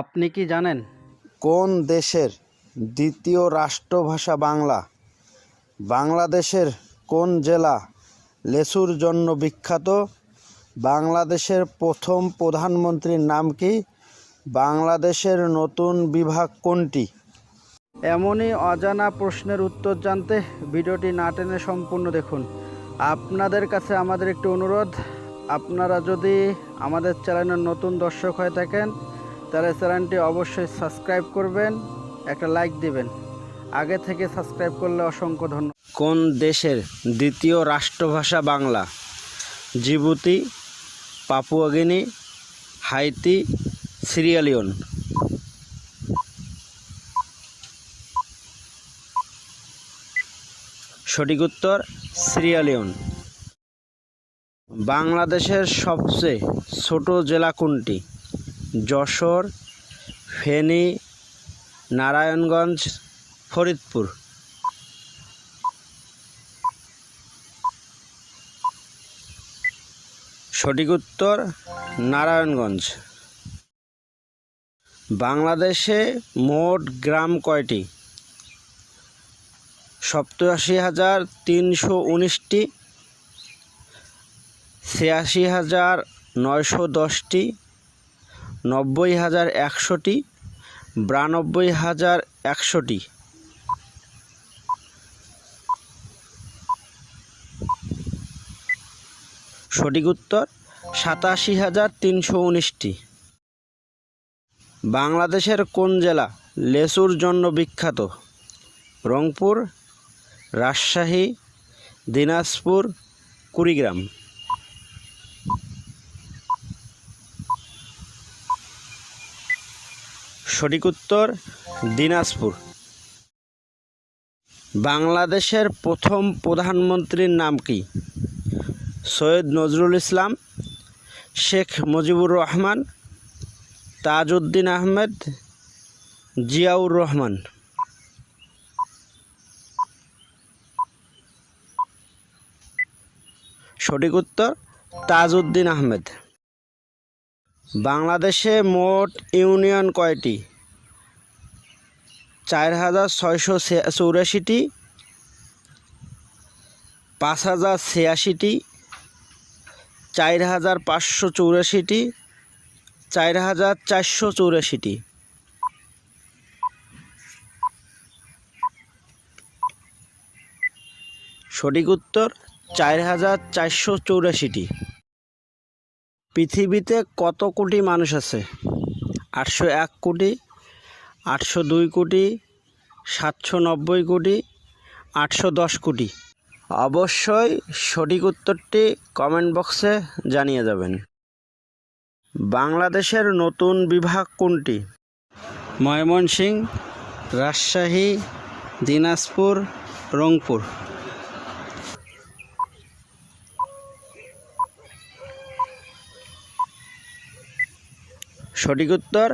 আপনি কি জানেন কোন দেশের দ্বিতীয় রাষ্ট্রভাষা বাংলা? বাংলাদেশের কোন জেলা লেচুর জন্য বিখ্যাত? বাংলাদেশের প্রথম প্রধানমন্ত্রীর নাম কি? বাংলাদেশের নতুন বিভাগ কোনটি? এমনই অজানা প্রশ্নের উত্তর জানতে ভিডিওটি না টেনে সম্পূর্ণ দেখুন। আপনাদের কাছে আমাদের একটি অনুরোধ, আপনারা যদি আমাদের চ্যানেলের নতুন দর্শক হয়ে থাকেন তাহলে চ্যানেলটি অবশ্যই সাবস্ক্রাইব করবেন, একটা লাইক দিবেন। আগে থেকে সাবস্ক্রাইব করলে অসংখ্য ধন্যবাদ। কোন দেশের দ্বিতীয় রাষ্ট্রভাষা Bangla? Djibouti, Papua Guinea, Haiti, Sierra Leone. সঠিক উত্তর সিয়েরা লিওন। বাংলাদেশের সবচেয়ে ছোট জেলা কোনটি? যশোর, ফেনী, নারায়ণগঞ্জ, ফরিদপুর। সঠিক উত্তর নারায়ণগঞ্জ। বাংলাদেশে মোট গ্রাম কয়টি? 87,319টি, 86,910টি, 90,100টি, 92,100টি। সঠিক উত্তর 87,319টি। বাংলাদেশের কোন জেলা লেচুর জন্য বিখ্যাত? রংপুর, রাজশাহী, দিনাজপুর, কুড়িগ্রাম। সঠিক উত্তর দিনাজপুর। বাংলাদেশের প্রথম প্রধানমন্ত্রীর নাম কি? সৈয়দ নজরুল ইসলাম, শেখ মুজিবুর রহমান, তাজউদ্দিন আহমেদ, জিয়াউর রহমান। সঠিক উত্তর তাজউদ্দিন আহমেদ। বাংলাদেশে মোট ইউনিয়ন কয়টি? 4,684টি, 5,086টি, 4,584টি, 4,484টি। সঠিক উত্তর 4,484টি। পৃথিবীতে কত কোটি মানুষ আছে? 801 কোটি, 802 কোটি, 790 কোটি, 810 কোটি। অবশ্যই সঠিক উত্তরটি কমেন্ট বক্সে জানিয়ে যাবেন। বাংলাদেশের নতুন বিভাগ কোনটি? ময়মনসিংহ, রাজশাহী, দিনাজপুর, রংপুর। সঠিক উত্তর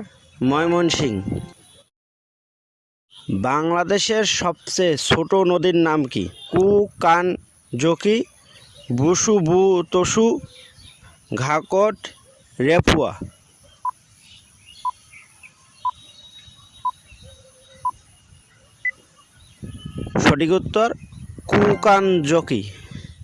ময়মনসিংহ। বাংলাদেশের সবচেয়ে ছোট নদীর নাম কি? কু, কান, জকি, বুসু, বু, তসু, ঘাকট, রেপুয়া। সঠিক উত্তর কুকান জকি।